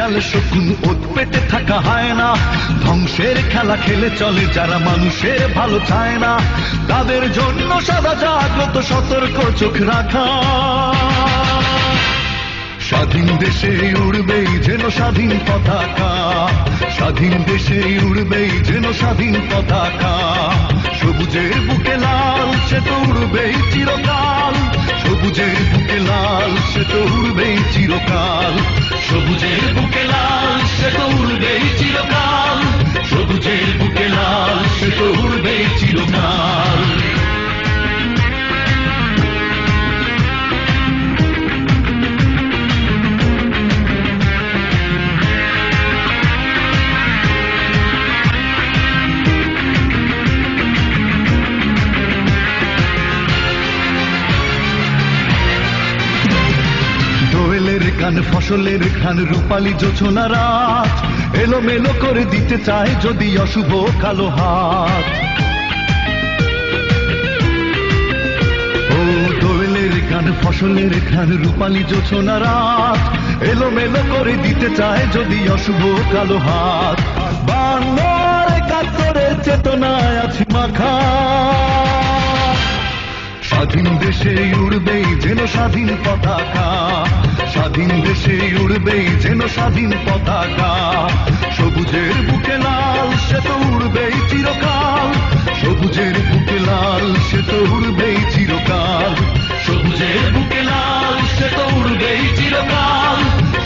শেয়াল শকুন ওত পেতে থাকা হয় না, ধ্বংসের খেলা খেলে চলে যারা মানুষের ভালো চায় না, তাদের জন্য সদা জাগ্রত সতর্ক চোখ রাখা। স্বাধীন দেশে উড়বেই যেন স্বাধীন পতাকা, স্বাধীন দেশে উড়বেই যেন স্বাধীন পতাকা, সবুজের বুকে লাল সে তো উড়বেই চিরকাল, সবুজের বুকে লাল সে তো উড়বেই চিরকাল, সবুজের বুকে লাল সে তো উড়বেই চিরকাল, সবুজের বুকে লাল সে তো উড়বেই চিরকাল। দোয়েলের গান ফসলের ঘ্রাণ রূপালী জোছনা রাত, এলোমেলো করে দিতে চায় যদি অশুভ কালো হাত। ও দোয়েলের গান ফসলের ঘ্রাণ রূপালী জোছনা রাত, এলোমেলো করে দিতে চায় যদি অশুভ কালো হাত। বাংলার একাত্তরের চেতনায় আছি মাখা, স্বাধীন দেশে উড়বেই যেন স্বাধীন পতাকা, স্বাধীন দেশে উড়বেই যেন স্বাধীন পতাকা, সবুজের বুকে লাল সে তো উড়বেই চিরকাল, সবুজের বুকে লাল সে তো উড়বেই চিরকাল, সবুজের বুকে লাল সে তো উড়বেই চিরকাল,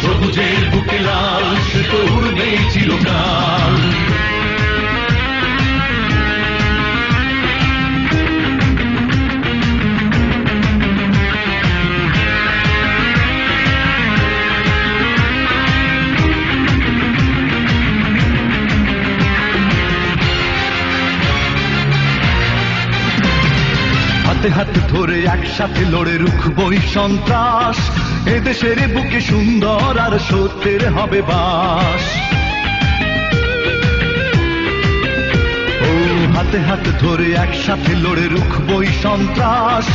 সবুজের বুকে লাল সে তো উড়বেই চিরকাল। হাতে হাতে ধরে একসাথে লড়ে রুখবই সন্ত্রাস, এদেশের বুকে সুন্দর আর সত্যের হবে বাস। ও হাতে হাতে ধরে একসাথে লড়ে রুখবই সন্ত্রাস,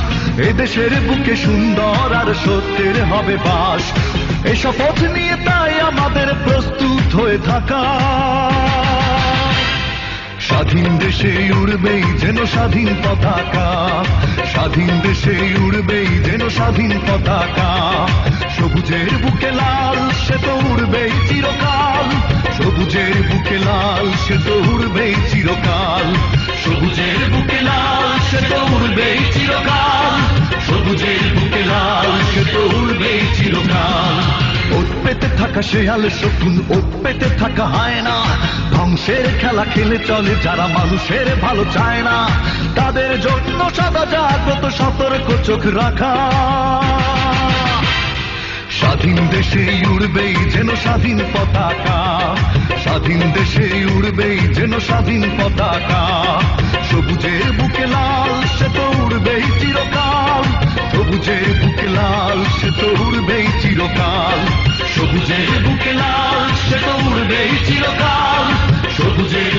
এদেশের বুকে সুন্দর আর সত্যের হবে বাস। এই শপথ নিয়ে তাই আমাদের প্রস্তুত হয়ে থাকা, স্বাধীন দেশে উড়বেই যেন স্বাধীন পতাকা, স্বাধীন দেশে উড়বেই যেন স্বাধীন পতাকা, সবুজের বুকে লাল সে তো উড়বেই চিরকাল, সবুজের বুকে লাল সে তো উড়বেই চিরকাল, সবুজের বুকে লাল সে তো উড়বেই চিরকাল, সবুজের বুকে লাল সে তো উড়বেই চিরকাল। ওত পেতে থাকা শেয়াল শকুন ওত পেতে থাকা হয় না, ধ্বংসের খেলা খেলে চলে যারা মানুষের ভালো চায় না, তাদের জন্য সদা জাগ্রত সতর্ক চোখ রাখা। স্বাধীন দেশে উড়বেই যেন স্বাধীন পতাকা, স্বাধীন দেশে উড়বেই যেন স্বাধীন পতাকা, সবুজের বুকে লাল সে তো উড়বেই চিরকাল, সবুজের বুকে লাল সে তো উড়বেই চিরকাল, সবুজের বুকে লাল সে তো উড়বেই চিরকাল, সবুজের